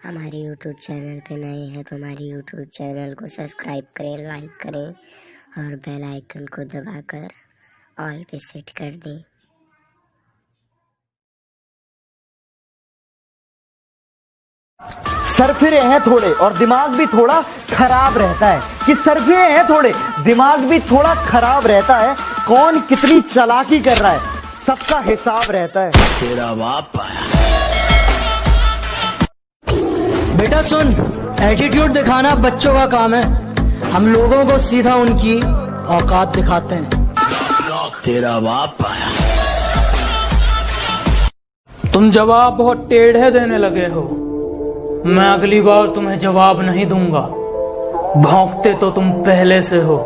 हमारे YouTube channel पे नए हैं तो हमारे YouTube चैनल को सब्सक्राइब करें, लाइक करें और बेल आइकन को दबाकर ऑल पे सेट कर दें। सरफिरे हैं थोड़े और दिमाग भी थोड़ा खराब रहता है कि सरफिरे हैं थोड़े, दिमाग भी थोड़ा खराब रहता है। कौन कितनी चालाकी कर रहा है सबका हिसाब रहता है। तेरा बाप आया। बेटा सुन, एटीट्यूड दिखाना बच्चों का काम है, हम लोगों को सीधा उनकी औकात दिखाते हैं। तेरा बाप आया। तुम जवाब बहुत टेढ़े देने लगे हो। मैं अगली बार तुम्हें जवाब नहीं दूंगा। भौंकते तो तुम पहले से हो।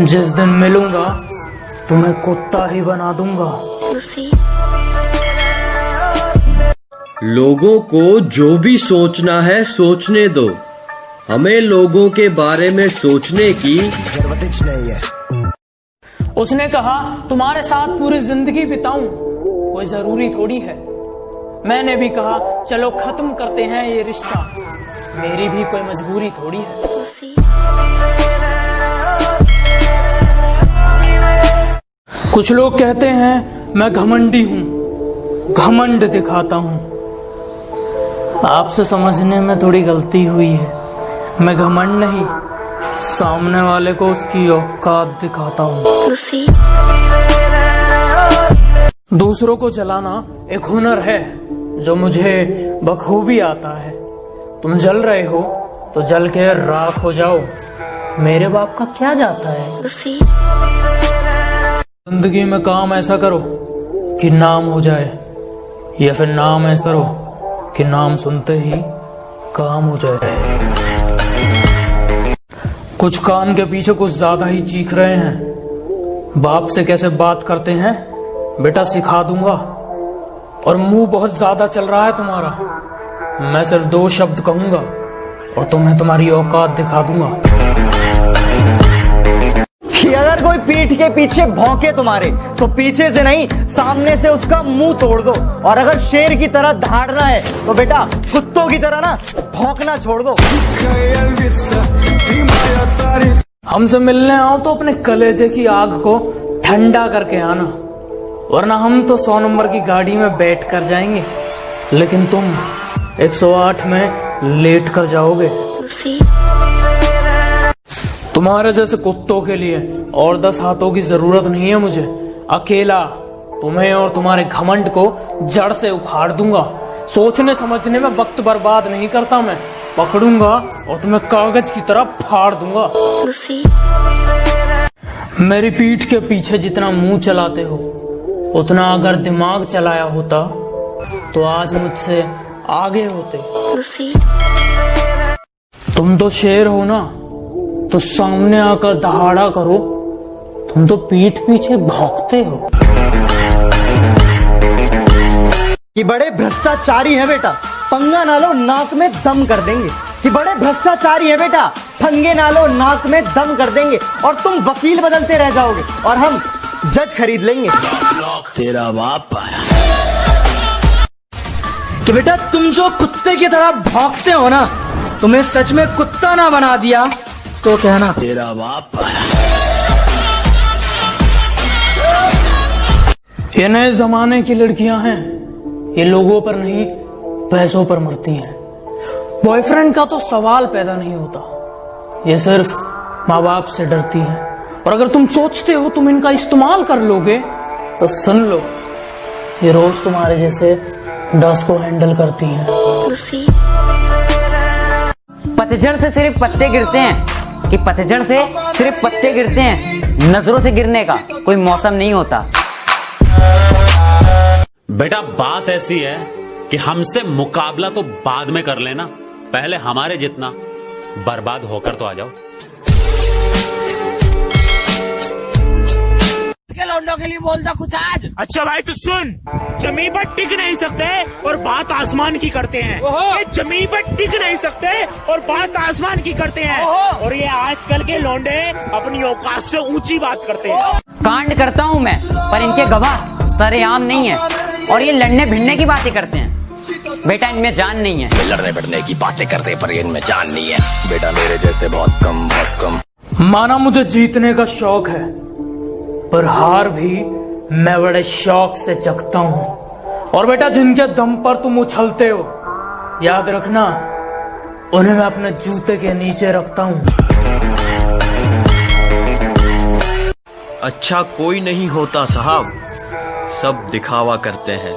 जिस दिन मिलूंगा तुम्हें कुत्ता ही बना दूंगा। लोगों को जो भी सोचना है सोचने दो, हमें लोगों के बारे में सोचने की जरूरत नहीं है। उसने कहा तुम्हारे साथ पूरी जिंदगी बिताऊं, कोई जरूरी थोड़ी है। मैंने भी कहा चलो खत्म करते हैं ये रिश्ता, मेरी भी कोई मजबूरी थोड़ी है। कुछ लोग कहते हैं मैं घमंडी हूँ, घमंड दिखाता हूँ। आपसे समझने में थोड़ी गलती हुई है। मैं घमंड नहीं, सामने वाले को उसकी औकात दिखाता हूँ। दूसरों को जलाना एक हुनर है जो मुझे बखूबी आता है। तुम जल रहे हो तो जल के राख हो जाओ, मेरे बाप का क्या जाता है। जिंदगी में काम ऐसा करो कि नाम हो जाए, या फिर नाम ऐसा करो कि नाम सुनते ही काम हो जाए। कुछ कान के पीछे कुछ ज्यादा ही चीख रहे हैं। बाप से कैसे बात करते हैं बेटा सिखा दूंगा। और मुंह बहुत ज्यादा चल रहा है तुम्हारा। मैं सिर्फ 2 शब्द कहूंगा और तुम्हें तुम्हारी औकात दिखा दूंगा। कि अगर कोई पीठ के पीछे भौंके तुम्हारे तो पीछे से नहीं सामने से उसका मुंह तोड़ दो। और अगर शेर की तरह दहाड़ना है तो बेटा कुत्तों की तरह ना भौंकना छोड़ दो। हमसे मिलने आओ तो अपने कलेजे की आग को ठंडा करके आना, वरना हम तो 100 नंबर की गाड़ी में बैठ कर जाएंगे, लेकिन तुम 108 में लेट कर जाओगे। तुम्हारे जैसे कुत्तों के लिए और 10 हाथों की जरूरत नहीं है मुझे। अकेला तुम्हें और तुम्हारे घमंड को जड़ से उखाड़ दूंगा। सोचने समझने में वक्त बर्बाद नहीं करता मैं। पकड़ूंगा और तुम्हें कागज की तरह फाड़ दूंगा। मेरी पीठ के पीछे जितना मुंह चलाते हो, उतना अगर दिमाग चलाया होता तो आज मुझसे आगे होते। तुम तो शेर हो ना, तो सामने आकर दहाड़ा करो। तुम तो पीठ पीछे भौंकते हो। कि बड़े भ्रष्टाचारी है बेटा, पंगा ना लो नाक में दम कर देंगे। कि बड़े भ्रष्टाचारी है बेटा, पंगे ना लो नाक में दम कर देंगे। और तुम वकील बदलते रह जाओगे और हम जज खरीद लेंगे। तेरा बाप आया। कि बेटा तुम जो कुत्ते की तरह भौंकते हो ना, तुम्हें सच में कुत्ता ना बना दिया तो कहना। तेरा बाप आया। ये नए जमाने की लड़कियां हैं, ये लोगों पर नहीं पैसों पर मरती हैं। बॉयफ्रेंड का तो सवाल पैदा नहीं होता, ये सिर्फ माँ बाप से डरती हैं। और अगर तुम सोचते हो तुम इनका इस्तेमाल कर लोगे तो सुन लो, ये रोज तुम्हारे जैसे 10 को हैंडल करती हैं। पतझड़ से सिर्फ पत्ते गिरते हैं, कि पतझड़ से सिर्फ पत्ते गिरते हैं, नजरों से गिरने का कोई मौसम नहीं होता। बेटा बात ऐसी है कि हमसे मुकाबला तो बाद में कर लेना, पहले हमारे जितना बर्बाद होकर तो आ जाओ। लौंडों के लिए बोलता कुछ आज। अच्छा भाई तो सुन, जमीन पर टिक नहीं सकते और बात आसमान की करते हैं। ये जमीन पर टिक नहीं सकते और बात आसमान की करते हैं। और ये आजकल के लौंडे अपनी औकात से ऊंची बात करते हैं। कांड करता हूँ मैं, पर इनके गवाह सरेआम नहीं है और ये लड़ने भिड़ने की बातें करते हैं। बेटा इनमें जान नहीं है। लड़ने बढ़ने की बातें करते पर इनमें जान नहीं है। बेटा मेरे जैसे बहुत कम। माना मुझे जीतने का शौक है, पर हार भी मैं बड़े शौक से जगता हूँ। और बेटा जिनके दम पर तुम उछलते हो, याद रखना उन्हें मैं अपने जूते के नीचे रखता हूँ। अच्छा कोई नहीं होता साहब, सब दिखावा करते हैं।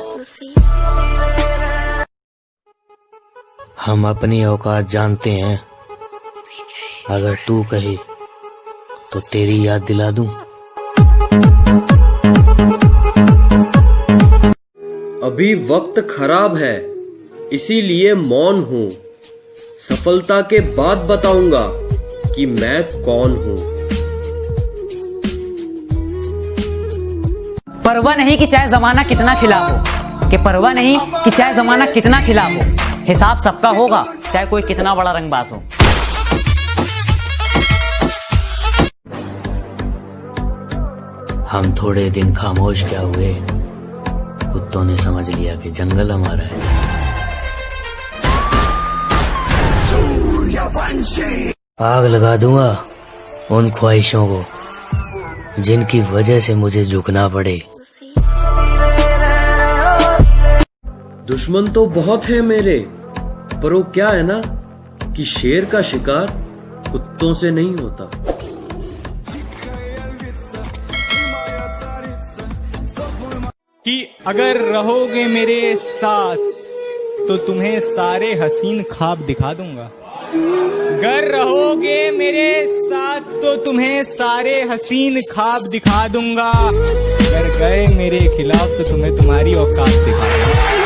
हम अपनी औकात जानते हैं, अगर तू कहे तो तेरी याद दिला दूं। अभी वक्त खराब है, इसीलिए मौन हूँ। सफलता के बाद बताऊंगा कि मैं कौन हूँ। परवाह नहीं कि चाहे जमाना कितना खिलाफ हो, कि परवाह नहीं कि चाहे जमाना कितना खिलाफ हो, हिसाब सबका होगा चाहे कोई कितना बड़ा रंगबाज हो। हम थोड़े दिन खामोश क्या हुए, कुत्तों ने समझ लिया कि जंगल हमारा है। आग लगा दूंगा उन ख्वाहिशों को जिनकी वजह से मुझे झुकना पड़े। दुश्मन तो बहुत है मेरे, पर वो क्या है ना कि शेर का शिकार कुत्तों से नहीं होता। कि अगर रहोगे मेरे साथ तो तुम्हें सारे हसीन ख्वाब दिखा दूंगा। अगर रहोगे मेरे साथ तो तुम्हें सारे हसीन ख्वाब दिखा दूंगा। अगर गए मेरे खिलाफ तो तुम्हें तुम्हारी औकात दिखा दूंगा।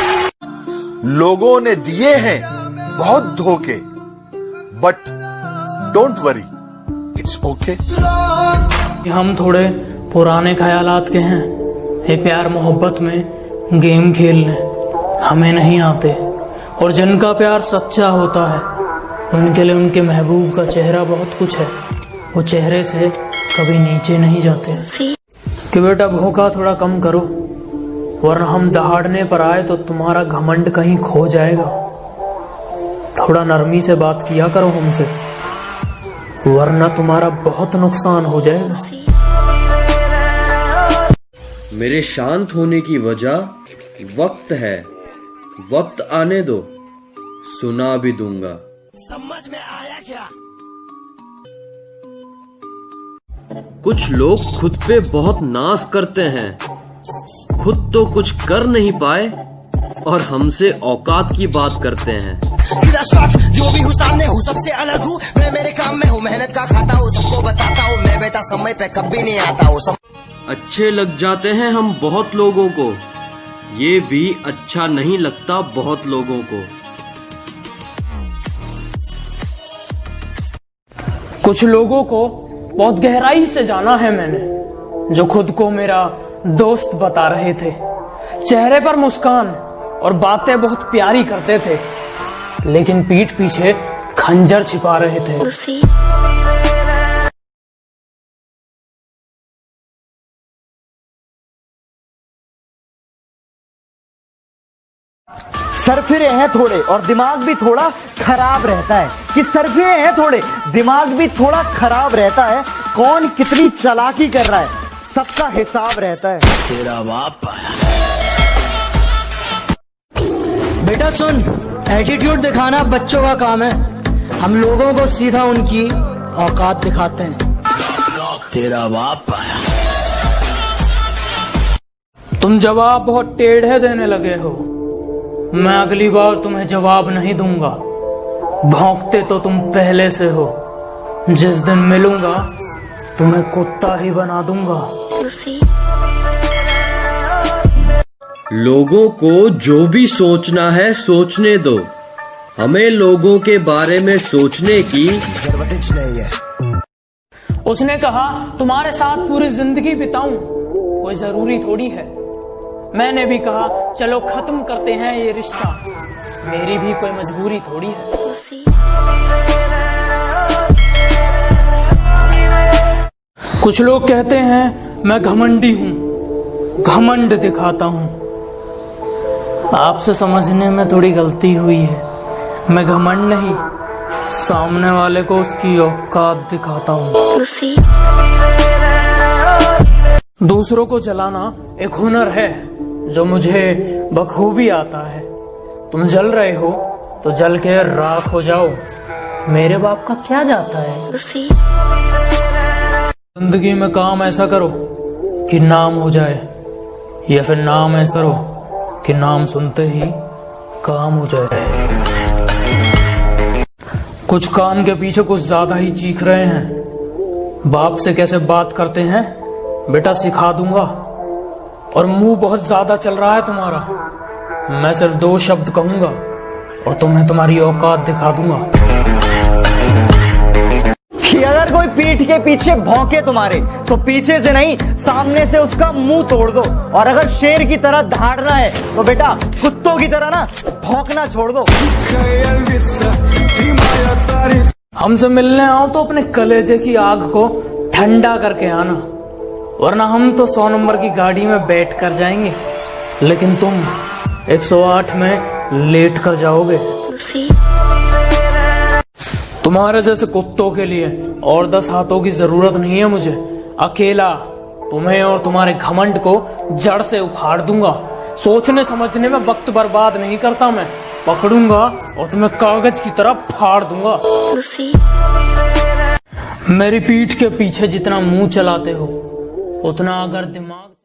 लोगों ने दिए हैं बहुत धोखे, but don't worry, it's okay. हम थोड़े पुराने ख्यालात के हैं। ये प्यार मोहब्बत में गेम खेलने हमें नहीं आते। और जिनका प्यार सच्चा होता है उनके लिए उनके महबूब का चेहरा बहुत कुछ है। वो चेहरे से कभी नीचे नहीं जाते। कि बेटा भूखा थोड़ा कम करो, वरना हम दहाड़ने पर आए तो तुम्हारा घमंड कहीं खो जाएगा। थोड़ा नरमी से बात किया करो हमसे, वरना तुम्हारा बहुत नुकसान हो जाएगा। मेरे शांत होने की वजह वक्त है। वक्त आने दो, सुना भी दूंगा। समझ में आया क्या? कुछ लोग खुद पे बहुत नाज करते हैं, खुद तो कुछ कर नहीं पाए और हमसे औकात की बात करते हैं। सीधा शॉट, जो भी हूँ सामने हूँ, सबसे अलग हूँ मैं, मेरे काम में हूँ, मेहनत का खाता हूँ, सबको बताता हूँ मैं, बेटा समय पे कभी नहीं आता हूँ। अच्छे लग जाते हैं हम बहुत लोगों को, ये भी अच्छा नहीं लगता बहुत लोगों को। कुछ लोगों को बहुत गहराई से जाना है मैंने, जो खुद को मेरा दोस्त बता रहे थे। चेहरे पर मुस्कान और बातें बहुत प्यारी करते थे, लेकिन पीठ पीछे खंजर छिपा रहे थे। सरफिरे हैं थोड़े और दिमाग भी थोड़ा खराब रहता है। कि सरफिरे हैं थोड़े, दिमाग भी थोड़ा खराब रहता है। कौन कितनी चालाकी कर रहा है, सबका हिसाब रहता है। तेरा बाप आया। बेटा सुन, एटीट्यूड दिखाना बच्चों का काम है, हम लोगों को सीधा उनकी औकात दिखाते हैं। तेरा बाप आया। तुम जवाब बहुत टेढ़े देने लगे हो। मैं अगली बार तुम्हें जवाब नहीं दूंगा। भौंकते तो तुम पहले से हो। जिस दिन मिलूंगा तुम्हें कुत्ता ही बना दूंगा। लोगों को जो भी सोचना है सोचने दो, हमें लोगों के बारे में सोचने की जरूरत नहीं है। उसने कहा तुम्हारे साथ पूरी जिंदगी बिताऊं, कोई जरूरी थोड़ी है। मैंने भी कहा चलो खत्म करते हैं ये रिश्ता, मेरी भी कोई मजबूरी थोड़ी है। कुछ लोग कहते हैं मैं घमंडी हूँ, घमंड दिखाता हूँ। आपसे समझने में थोड़ी गलती हुई है। मैं घमंड नहीं, सामने वाले को उसकी औकात दिखाता हूँ। दूसरों को जलाना एक हुनर है जो मुझे बखूबी आता है। तुम जल रहे हो तो जल के राख हो जाओ, मेरे बाप का क्या जाता है। जिंदगी में काम ऐसा करो कि नाम हो जाए, या फिर नाम ऐसा करो कि नाम सुनते ही काम हो जाए। कुछ कान के पीछे कुछ ज्यादा ही चीख रहे हैं। बाप से कैसे बात करते हैं बेटा सिखा दूंगा। और मुंह बहुत ज्यादा चल रहा है तुम्हारा, मैं सिर्फ 2 शब्द कहूंगा और तुम्हें तुम्हारी औकात दिखा दूंगा। कि अगर कोई पीठ के पीछे भौंके तुम्हारे तो पीछे से नहीं सामने से उसका मुंह तोड़ दो। और अगर शेर की तरह दहाड़ना है तो बेटा कुत्तों की तरह ना भौंकना छोड़ दो। हमसे मिलने आओ तो अपने कलेजे की आग को ठंडा करके आना, वरना हम तो 100 नंबर की गाड़ी में बैठ कर जाएंगे, लेकिन तुम 108 में लेट कर जाओगे। तुम्हारे जैसे कुत्तों के लिए और 10 हाथों की जरूरत नहीं है मुझे। अकेला तुम्हें और तुम्हारे घमंड को जड़ से उखाड़ दूंगा। सोचने समझने में वक्त बर्बाद नहीं करता मैं, पकड़ूंगा और तुम्हें कागज की तरह फाड़ दूंगा। मेरी पीठ के पीछे जितना मुंह चलाते हो उतना अगर दिमाग